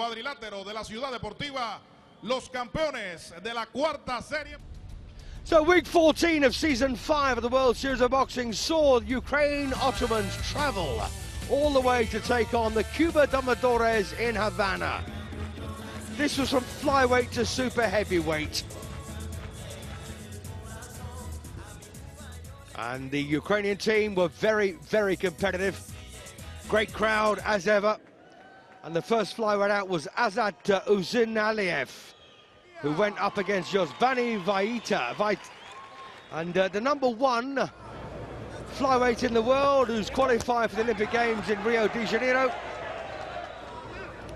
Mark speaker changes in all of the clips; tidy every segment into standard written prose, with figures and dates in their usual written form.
Speaker 1: cuadrilátero de la Ciudad Deportiva, los campeones de la cuarta serie.
Speaker 2: So week 14 of season 5 of the World Series of Boxing saw Ukraine Ottomans travel all the way to take on the CUBA DOMADORES in Havana. This was from flyweight to super heavyweight. And the Ukrainian team were very, very competitive. Great crowd as ever. And the first flyweight out was Azat Uzinaliev, who went up against Josbani Vaita. And the number one flyweight in the world who's qualified for the Olympic Games in Rio de Janeiro.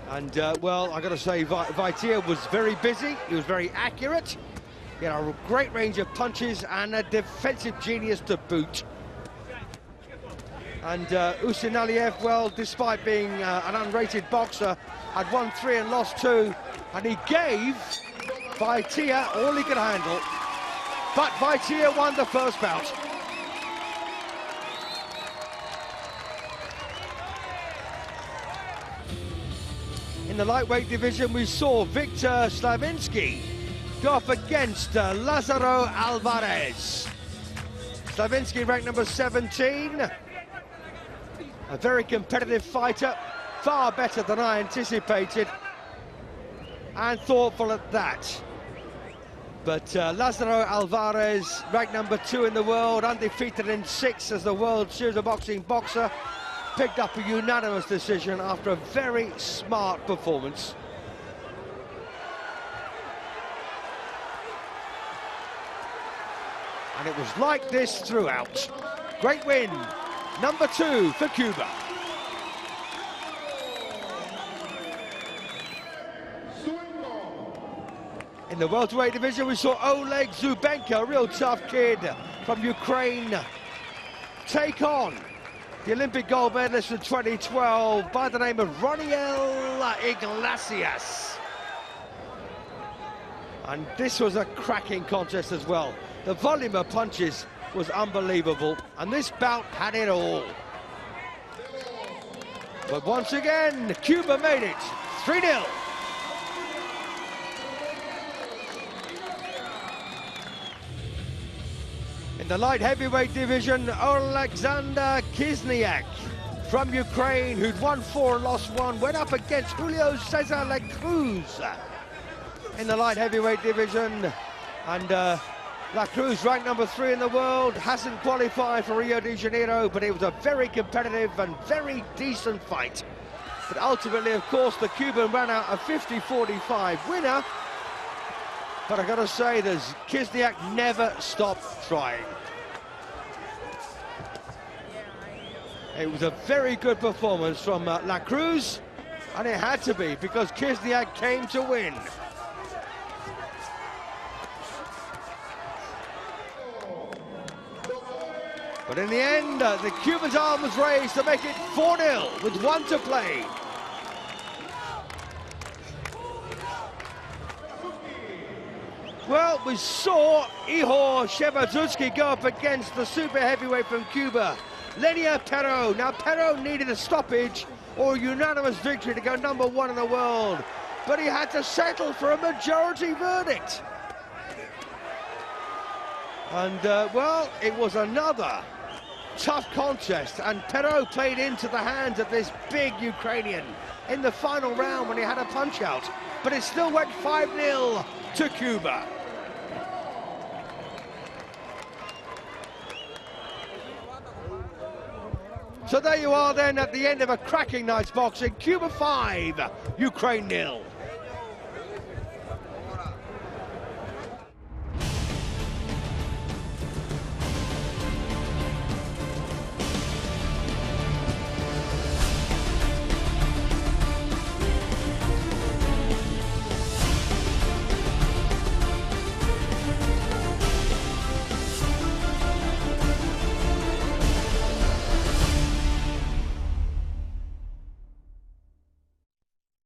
Speaker 2: And, well, I've got to say, Vaita was very busy. He was very accurate. He had a great range of punches and a defensive genius to boot. And Uzinaliev, well, despite being an unrated boxer, had won 3 and lost 2. And he gave Vaita all he could handle. But Vaita won the first bout. In the lightweight division, we saw Victor Slavinsky go up against Lazaro Alvarez. Slavinsky ranked number 17. A very competitive fighter, far better than I anticipated, and thoughtful at that. But Lazaro Alvarez, ranked number 2 in the world, undefeated in 6 as the World Series of Boxing boxer, picked up a unanimous decision after a very smart performance. And it was like this throughout. Great win, number 2 for Cuba. In the welterweight division, we saw Oleg Zubenko, a real tough kid from Ukraine, take on the Olympic gold medalist from 2012 by the name of Roniel Iglesias. And this was a cracking contest as well. The volume of punches was unbelievable, and this bout had it all. But once again, Cuba made it 3-0. In the light heavyweight division, Alexander Kizniak from Ukraine, who'd won 4 and lost 1, went up against Julio Cesar La Cruz in the light heavyweight division. And La Cruz, ranked number 3 in the world, hasn't qualified for Rio de Janeiro, but it was a very competitive and very decent fight. But ultimately, of course, the Cuban ran out a 50-45 winner. But I gotta say, Kizniak never stopped trying. It was a very good performance from La Cruz, and it had to be, because Kizniak came to win. But in the end, the Cuban's arm was raised to make it 4-0 with 1 to play. Well, we saw Ihor Shevardzutsky go up against the super heavyweight from Cuba, Lenia Perro. Now, Perro needed a stoppage or a unanimous victory to go number 1 in the world, but he had to settle for a majority verdict. And, well, it was another tough contest, and Perro played into the hands of this big Ukrainian in the final round when he had a punch-out, but it still went 5-0 to Cuba. So there you are then at the end of a cracking night's boxing. Cuba 5, Ukraine 0.